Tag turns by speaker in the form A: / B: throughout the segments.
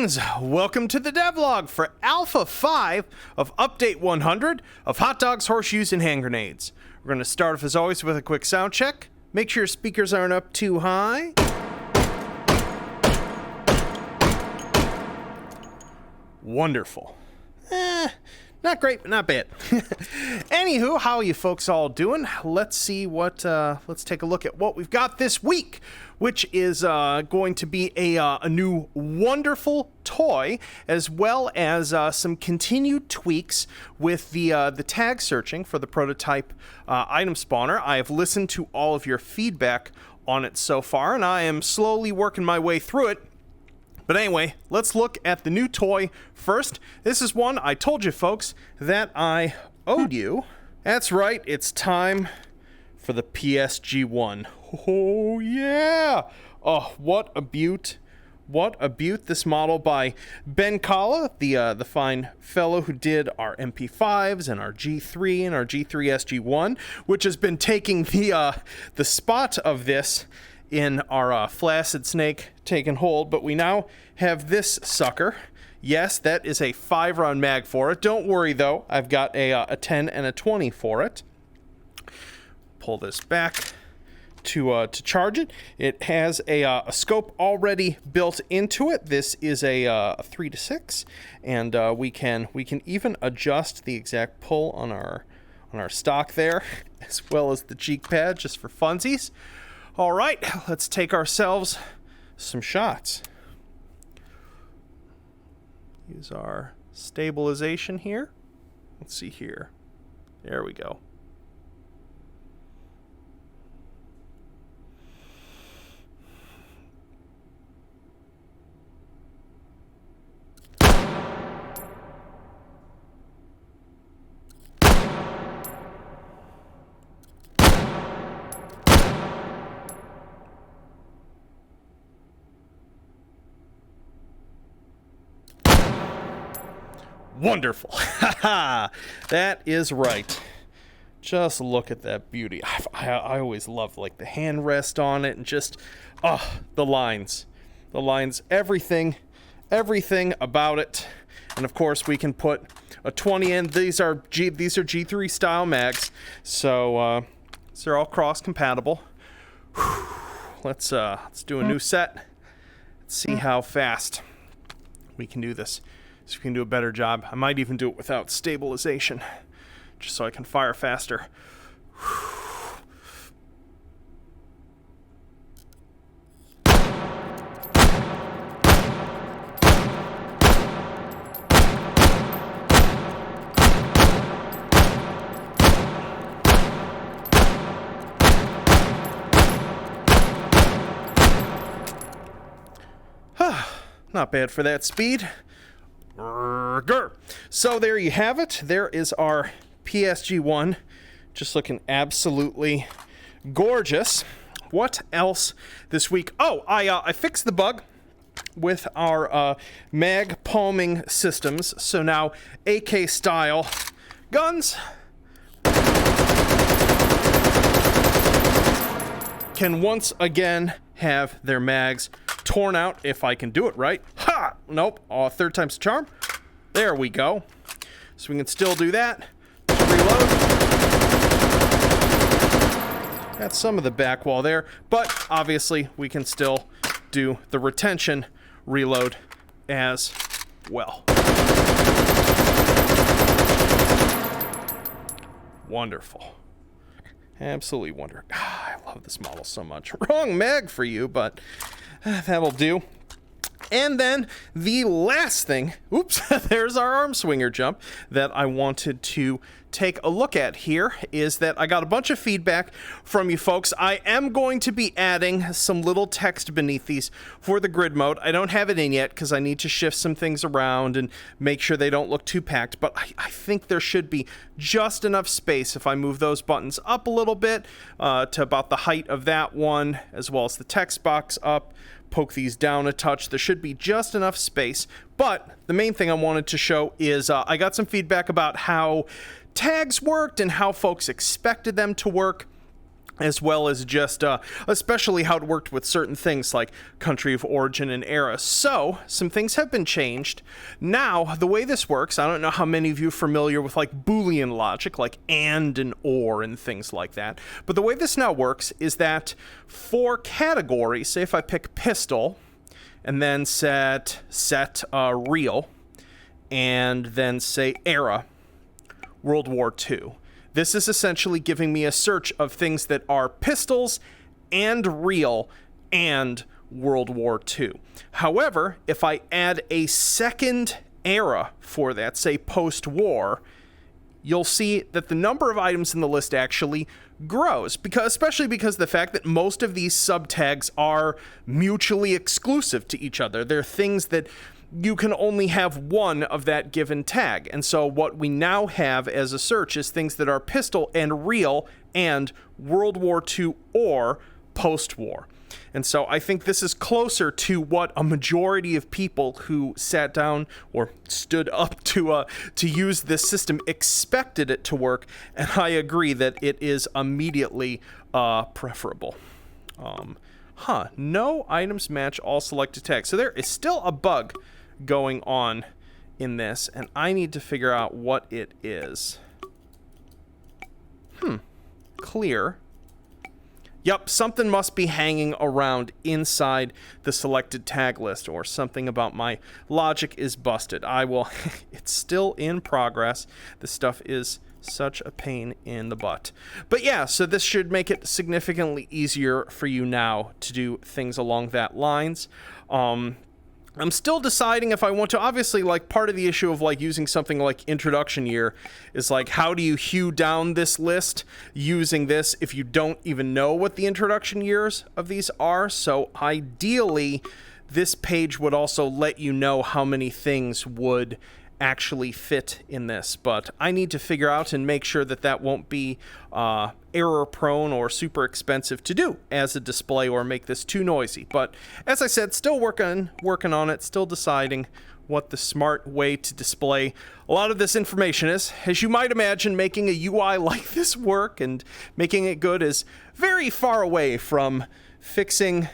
A: Greetings! Welcome to the Devlog for Alpha 5 of Update 100 of Hot Dogs, Horseshoes, and Hand Grenades. We're going to start off as always with a quick sound check. Make sure your speakers aren't up too high. Wonderful. Not great, but not bad. Anywho, how are you folks all doing? Let's see what, let's take a look at what we've got this week, which is going to be a new wonderful toy, as well as some continued tweaks with the tag searching for the prototype item spawner. I have listened to all of your feedback on it so far, and I am slowly working my way through it. But anyway, let's look at the new toy first. This is one I told you folks that I owed you. That's right, it's time for the PSG1. Oh yeah! Oh, what a beaut. What a beaut. This model by Ben Kalla, the fine fellow who did our MP5s and our G3 and our G3 SG1, which has been taking the spot of this in our flaccid snake taking hold, but we now have this sucker. Yes, that is a 5-round mag for it. Don't worry though, I've got a 10 and a 20 for it. Pull this back to charge it. It has a scope already built into it. This is a 3-6, and we can even adjust the exact pull on our stock there, as well as the cheek pad, just for funsies. All right, let's take ourselves some shots. Use our stabilization here. Let's see here. There we go. Wonderful. That is right. Just look at that beauty. I always love like the hand rest on it and just the lines, everything about it. And of course we can put a 20 in. These are G3 style mags, so they're all cross compatible. Let's do a new set. Let's see how fast we can do this. So we can do a better job. I might even do it without stabilization, just so I can fire faster. Not bad for that speed. So there you have it. There is our PSG1, just looking absolutely gorgeous. What else this week? Oh, I fixed the bug with our mag palming systems. So now AK style guns can once again have their mags torn out if I can do it right. Ha! Nope. Third time's the charm. There we go. So we can still do that. Just reload. Got some of the back wall there, but obviously we can still do the retention reload as well. Wonderful. Absolutely wonderful. I love this model so much. Wrong mag for you, but that'll do. And then the last thing, oops, there's our arm swinger jump that I wanted to take a look at here, is that I got a bunch of feedback from you folks. I am going to be adding some little text beneath these for the grid mode. I don't have it in yet because I need to shift some things around and make sure they don't look too packed, but I think there should be just enough space if I move those buttons up a little bit to about the height of that one, as well as the text box up. Poke these down a touch. There should be just enough space. But the main thing I wanted to show is I got some feedback about how tags worked and how folks expected them to work. as well as just especially how it worked with certain things like country of origin and era. So some things have been changed. Now, the way this works, I don't know how many of you are familiar with like Boolean logic, like and or and things like that. But the way this now works is that for categories, say if I pick pistol and then set real and then say era, World War II. This is essentially giving me a search of things that are pistols and real and World War II. However, if I add a second era for that, say post-war, you'll see that the number of items in the list actually grows, especially because of the fact that most of these subtags are mutually exclusive to each other. They're things that you can only have one of that given tag. And so what we now have as a search is things that are pistol and real and World War II or post-war. And so I think this is closer to what a majority of people who sat down or stood up to use this system expected it to work. And I agree that it is immediately preferable. No items match all selected tags. So there is still a bug going on in this, and I need to figure out what it is. Clear. Yep, something must be hanging around inside the selected tag list, or something about my logic is busted. It's still in progress. This stuff is such a pain in the butt. But yeah, so this should make it significantly easier for you now to do things along that lines. I'm still deciding if I want to. Obviously, like, part of the issue of like using something like introduction year is like, how do you hew down this list using this if you don't even know what the introduction years of these are? So ideally, this page would also let you know how many things would actually fit in this, but I need to figure out and make sure that that won't be error prone or super expensive to do as a display or make this too noisy. But as I said, still working on it, still deciding what the smart way to display a lot of this information is. As you might imagine, making a UI like this work and making it good is very far away from fixing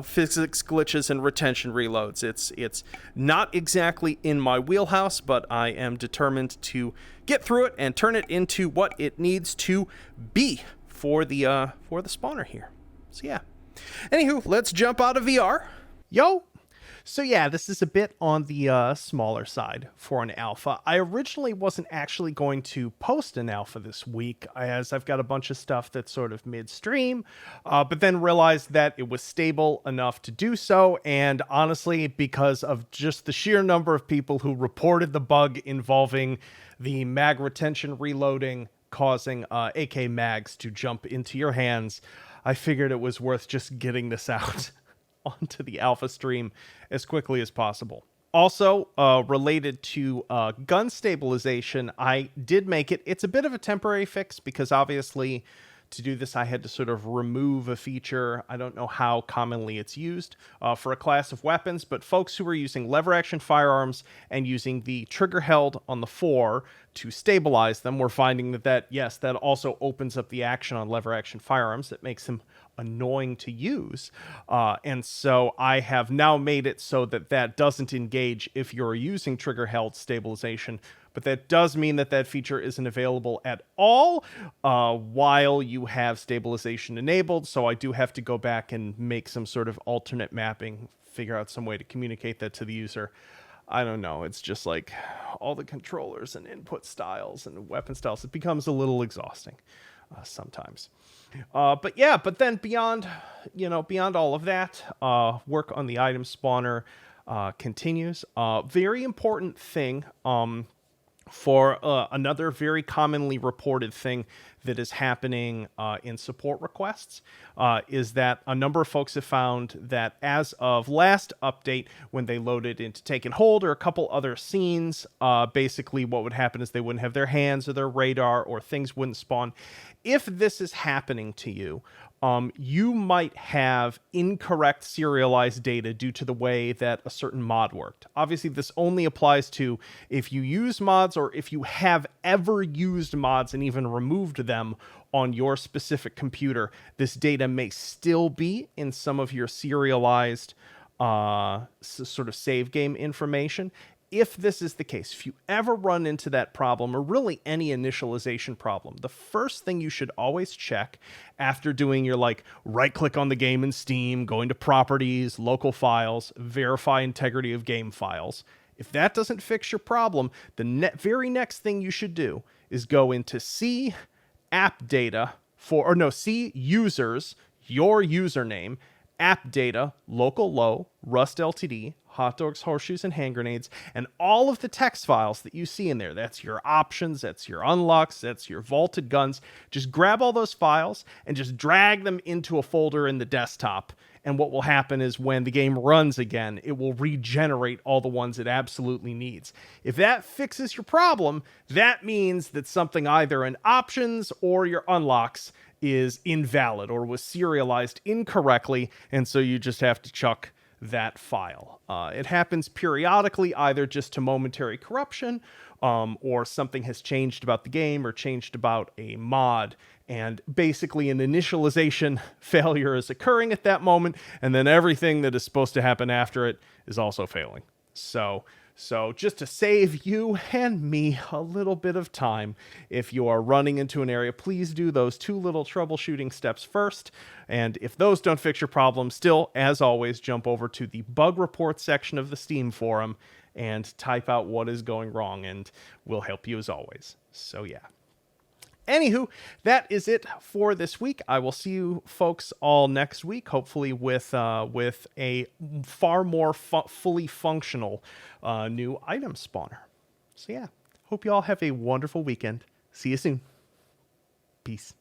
A: physics glitches and retention reloads. It's not exactly in my wheelhouse, but I am determined to get through it and turn it into what it needs to be for the spawner here. So yeah. Anywho, let's jump out of VR. Yo. So yeah, this is a bit on the smaller side for an alpha. I originally wasn't actually going to post an alpha this week, as I've got a bunch of stuff that's sort of midstream, but then realized that it was stable enough to do so, and honestly, because of just the sheer number of people who reported the bug involving the mag retention reloading causing AK mags to jump into your hands, I figured it was worth just getting this out onto the alpha stream as quickly as possible. Also, related to gun stabilization, I did make it. It's a bit of a temporary fix because obviously to do this I had to sort of remove a feature. I don't know how commonly it's used for a class of weapons, but folks who are using lever action firearms and using the trigger held on the 4 to stabilize them, we're finding that also opens up the action on lever action firearms. That makes them annoying to use, and so I have now made it so that doesn't engage if you're using trigger held stabilization, but that does mean that feature isn't available at all while you have stabilization enabled. So I do have to go back and make some sort of alternate mapping, figure out some way to communicate that to the user. I don't know, it's just like all the controllers and input styles and weapon styles, it becomes a little exhausting sometimes. But then beyond all of that, work on the item spawner continues. Very important thing for another very commonly reported thing that is happening in support requests is that a number of folks have found that as of last update, when they loaded into Take and Hold or a couple other scenes, basically what would happen is they wouldn't have their hands or their radar, or things wouldn't spawn. If this is happening to you, you might have incorrect serialized data due to the way that a certain mod worked. Obviously, this only applies to if you use mods or if you have ever used mods and even removed them on your specific computer. This data may still be in some of your serialized sort of save game information. If this is the case, if you ever run into that problem, or really any initialization problem, the first thing you should always check after doing your right click on the game in Steam, going to properties, local files, verify integrity of game files. If that doesn't fix your problem, the very next thing you should do is go into C app data C users, your username, app data, local low, Rust LTD, hot dogs, horseshoes, and hand grenades, and all of the text files that you see in there. That's your options, that's your unlocks, that's your vaulted guns. Just grab all those files and just drag them into a folder in the desktop. And what will happen is when the game runs again, it will regenerate all the ones it absolutely needs. If that fixes your problem, that means that something either in options or your unlocks is invalid or was serialized incorrectly, and so you just have to chuck that file. It happens periodically, either just to momentary corruption, or something has changed about the game or changed about a mod, and basically an initialization failure is occurring at that moment, and then everything that is supposed to happen after it is also failing. So just to save you and me a little bit of time, if you are running into an area, please do those 2 little troubleshooting steps first. And if those don't fix your problem, still, as always, jump over to the bug report section of the Steam forum and type out what is going wrong, and we'll help you as always. So yeah. Anywho, that is it for this week. I will see you folks all next week, hopefully with a far more fully functional new item spawner. So yeah, hope you all have a wonderful weekend. See you soon. Peace.